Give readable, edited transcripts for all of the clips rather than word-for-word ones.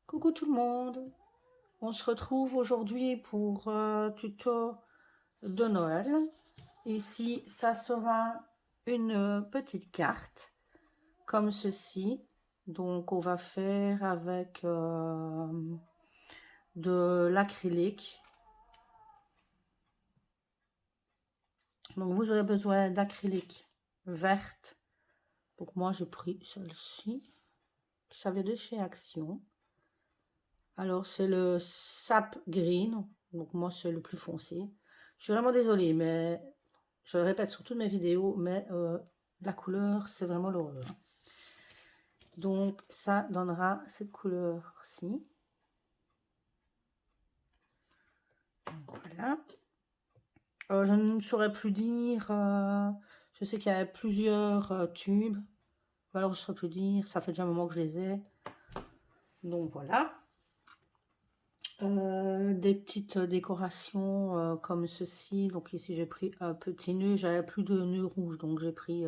Coucou tout le monde, on se retrouve aujourd'hui pour un tuto de Noël. Ici, ça sera une petite carte comme ceci. Donc, on va faire avec de l'acrylique. Donc, vous aurez besoin d'acrylique verte. Donc, moi, j'ai pris celle-ci. Ça vient de chez Action. Alors, c'est le Sap Green. Donc, moi, c'est le plus foncé. Je suis vraiment désolée, mais je le répète sur toutes mes vidéos, mais la couleur, c'est vraiment l'horreur. Donc, ça donnera cette couleur-ci. Voilà. Je ne saurais plus dire. Je sais qu'il y a plusieurs tubes. Alors, je ne saurais plus dire. Ça fait déjà un moment que je les ai. Donc, voilà. Des petites décorations comme ceci. Donc ici j'ai pris un petit nœud, j'avais plus de nœud rouge, donc j'ai pris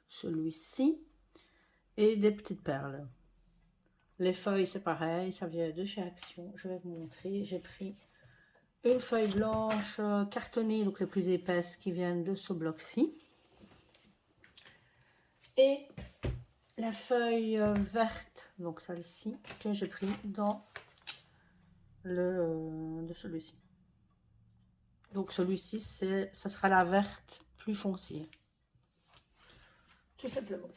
celui-ci. Et des petites perles. Les feuilles c'est pareil, ça vient de chez Action. Je vais vous montrer. J'ai pris une feuille blanche cartonnée, donc les plus épaisses qui viennent de ce bloc-ci. Et la feuille verte, donc celle-ci, que j'ai pris dans de celui-ci. Donc celui-ci, ça sera la verte plus foncée. Tout simplement.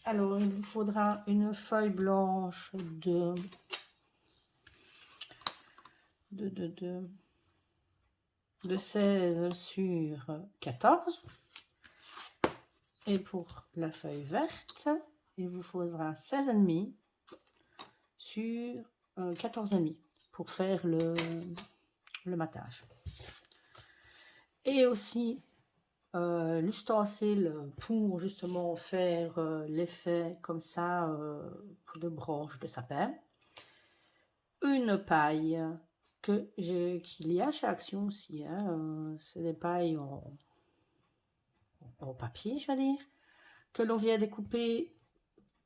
Alors, il vous faudra une feuille blanche de 16 sur 14. Et pour la feuille verte, il vous faudra 16,5 sur 14,5 pour faire le matage. Et aussi l'ustensile pour justement faire l'effet comme ça de branche de sapin. Une paille qu'il y a chez Action aussi, hein, c'est des pailles en papier, je vais dire, que l'on vient découper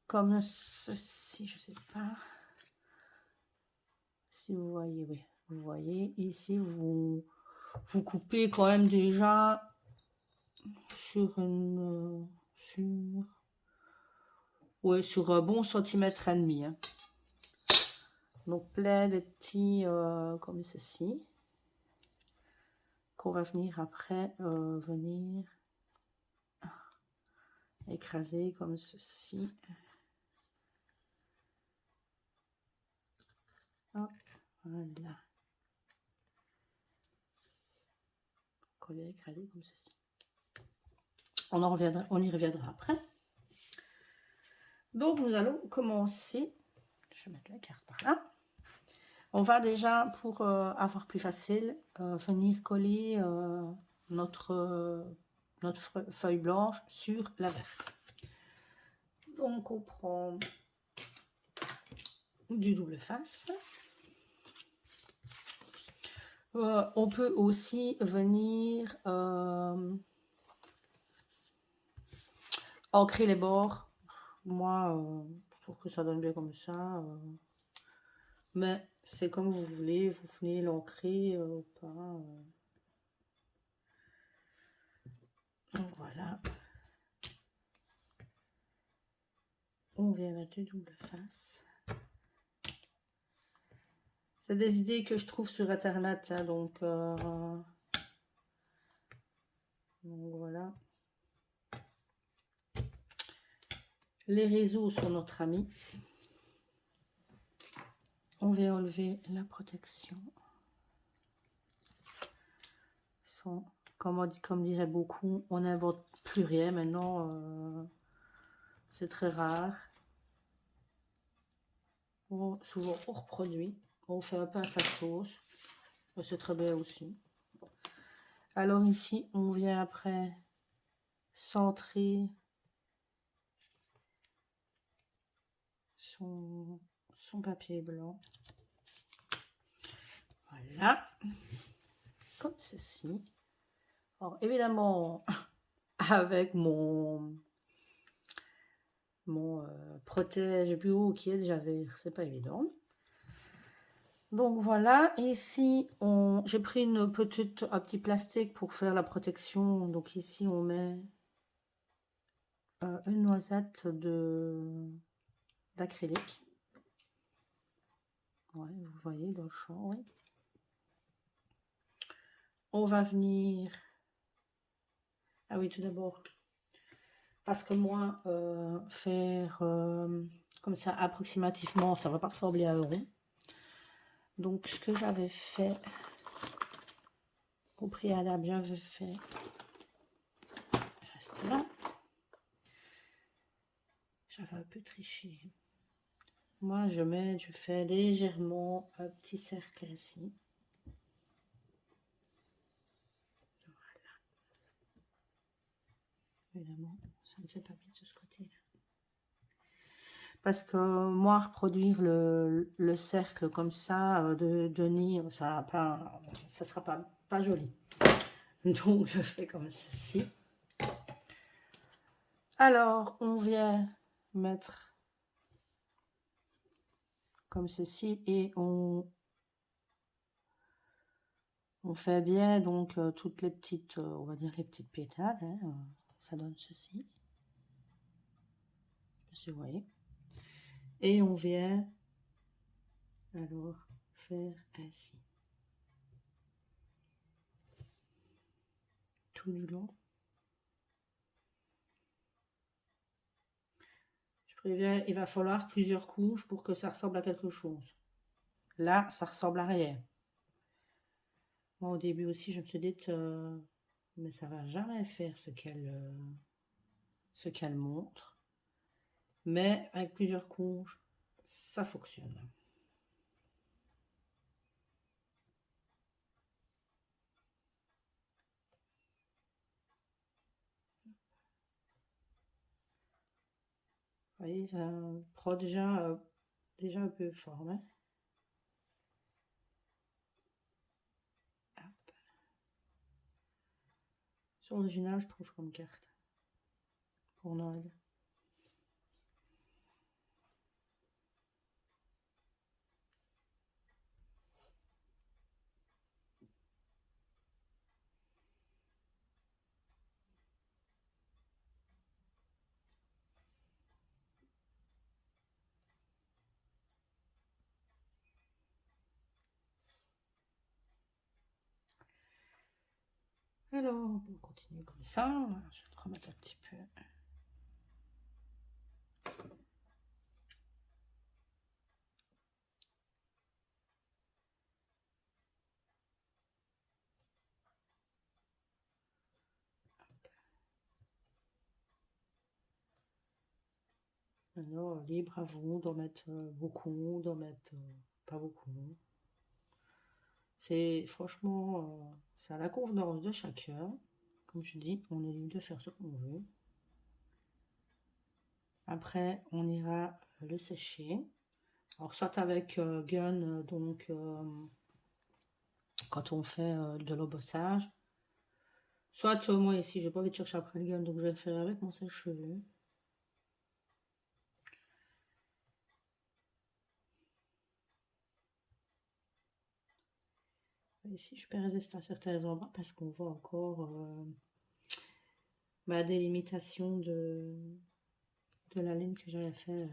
comme ceci, je sais pas si vous voyez, oui, vous voyez, ici vous coupez quand même déjà sur sur un bon centimètre et demi, hein. Donc plein de petits comme ceci qu'on va venir après écraser comme ceci. Hop, voilà. Qu'on va écraser comme ceci. On y reviendra après. Donc nous allons commencer. Je vais mettre la carte par là. On va déjà, pour avoir plus facile, venir coller notre feuille blanche sur la verte. Donc on prend du double face. On peut aussi venir ancrer les bords. Moi, je trouve que ça donne bien comme ça. Mais c'est comme vous voulez, vous venez l'ancrer ou pas. Donc voilà. On vient mettre du double face. C'est des idées que je trouve sur internet, hein, donc voilà. Les réseaux sont notre ami. On vient enlever la protection. Comme dirait beaucoup, on n'invente plus rien maintenant. C'est très rare. Souvent on reproduit. On fait un peu à sa sauce. C'est très bien aussi. Alors ici, on vient après centrer son papier blanc. Voilà. Comme ceci. Alors évidemment, avec mon mon protège bureau qui est déjà vert, c'est pas évident. Donc voilà, et ici j'ai pris un petit plastique pour faire la protection. Donc ici on met une noisette d'acrylique. Ouais, vous voyez dans le champ, oui. On va venir... Ah oui, tout d'abord, parce que moi, faire comme ça approximativement, ça va pas ressembler à un rond. Donc ce que j'avais fait au préalable, j'avais fait... Reste là. J'avais un peu triché. Moi, je fais légèrement un petit cercle ici. Voilà. Évidemment, ça ne s'est pas mis de ce côté-là. Parce que moi, reproduire le cercle comme ça, de nid, ça sera pas joli. Donc, je fais comme ceci. Alors, on vient mettre comme ceci et on fait bien donc toutes les petites, on va dire les petites pétales. Hein, ça donne ceci. Je sais pas si vous voyez. Et on vient alors faire ainsi. Tout du long. Je préviens, il va falloir plusieurs couches pour que ça ressemble à quelque chose. Là, ça ressemble à rien. Moi, au début aussi, je me suis dit, mais ça va jamais faire ce qu'elle montre. Mais avec plusieurs couches, ça fonctionne. Vous voyez, ça prend déjà un peu forme. Hein. C'est original, je trouve, comme carte. Pour Noël. Alors, on continue comme ça. Je vais te remettre un petit peu. Maintenant, libre à vous d'en mettre beaucoup, d'en mettre pas beaucoup. C'est franchement, c'est à la convenance de chacun. Comme je dis, on est libre de faire ce qu'on veut. Après, on ira le sécher. Alors, soit avec gun, donc quand on fait de l'embossage. Soit moi ici, je n'ai pas envie de chercher après le gun, donc je vais le faire avec mon sèche-cheveux. Ici, je peux résister à certains endroits parce qu'on voit encore ma délimitation de la ligne que j'avais fait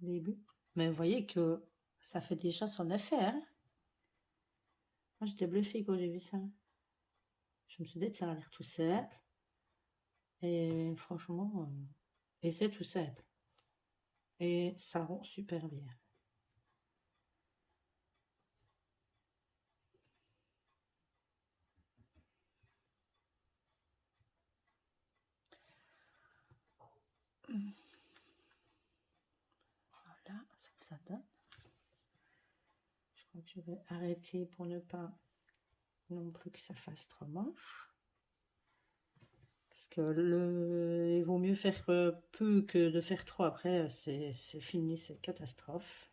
au début. Mais vous voyez que ça fait déjà son effet. Hein. Moi, j'étais bluffée quand j'ai vu ça. Je me suis dit que ça a l'air tout simple. Et franchement, et c'est tout simple. Et ça rend super bien. Voilà ce que ça donne. Je crois que je vais arrêter pour ne pas non plus que ça fasse trop moche. Parce que il vaut mieux faire peu que de faire trop. Après, c'est fini, c'est catastrophe.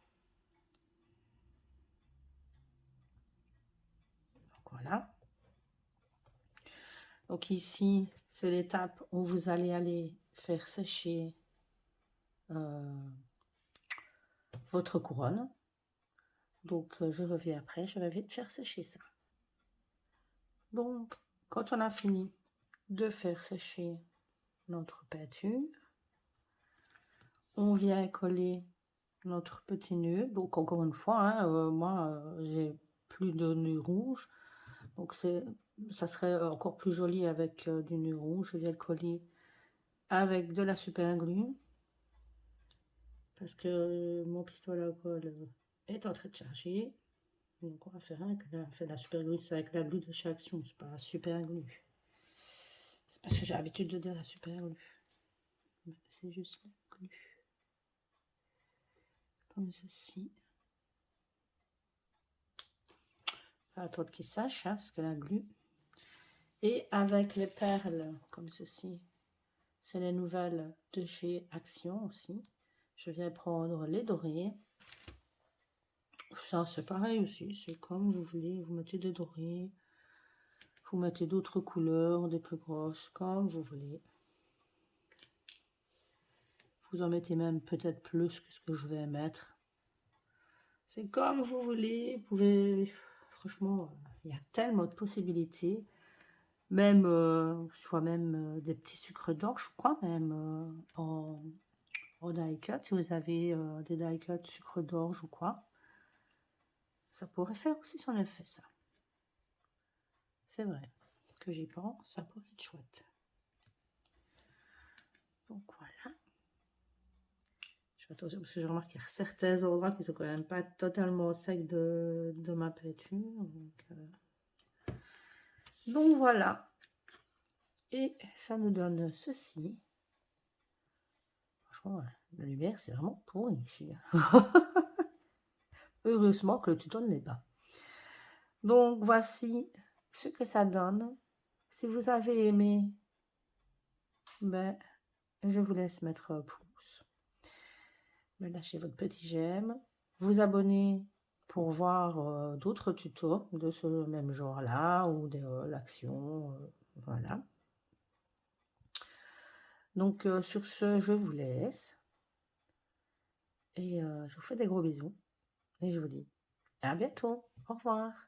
Donc voilà. Donc ici, c'est l'étape où vous allez aller faire sécher votre couronne. Donc, je reviens après, je vais vite faire sécher ça. Donc, quand on a fini de faire sécher notre peinture, on vient coller notre petit nœud. Donc, encore une fois, hein, moi, j'ai plus de nœud rouge. Donc, ça serait encore plus joli avec du nœud rouge. Je viens le coller avec de la super glue. Parce que mon pistolet à colle est en train de charger. Donc, on va faire avec la super glue. C'est avec la glue de chez Action, c'est pas la super glue. C'est parce que j'ai l'habitude de dire la super glue. C'est juste la glue. Comme ceci. Attendre qu'il sache, hein, parce que la glue. Et avec les perles, comme ceci. C'est les nouvelles de chez Action aussi. Je viens prendre les dorés. Ça, c'est pareil aussi. C'est comme vous voulez. Vous mettez des dorés. Vous mettez d'autres couleurs, des plus grosses, comme vous voulez. Vous en mettez même peut-être plus que ce que je vais mettre. C'est comme vous voulez. Vous pouvez... Franchement, il y a tellement de possibilités. Même, je vois même des petits sucres d'orge, je crois, même en die cut. Si vous avez des die cut sucre d'orge ou quoi. Ça pourrait faire aussi si on avait fait ça. C'est vrai que j'y pense, ça pourrait être chouette. Donc voilà. Je fais attention parce que je remarque qu'il y a certains endroits qui sont quand même pas totalement secs de ma peinture. Donc voilà. Et ça nous donne ceci. Franchement, la lumière, c'est vraiment pourri ici. Heureusement que le tuto ne l'est pas. Donc voici ce que ça donne. Si vous avez aimé, ben, je vous laisse mettre un pouce. Me lâchez votre petit j'aime. Vous abonner pour voir d'autres tutos de ce même genre-là ou de l'action. Voilà. Donc sur ce, je vous laisse. Et je vous fais des gros bisous. Et je vous dis à bientôt. Au revoir.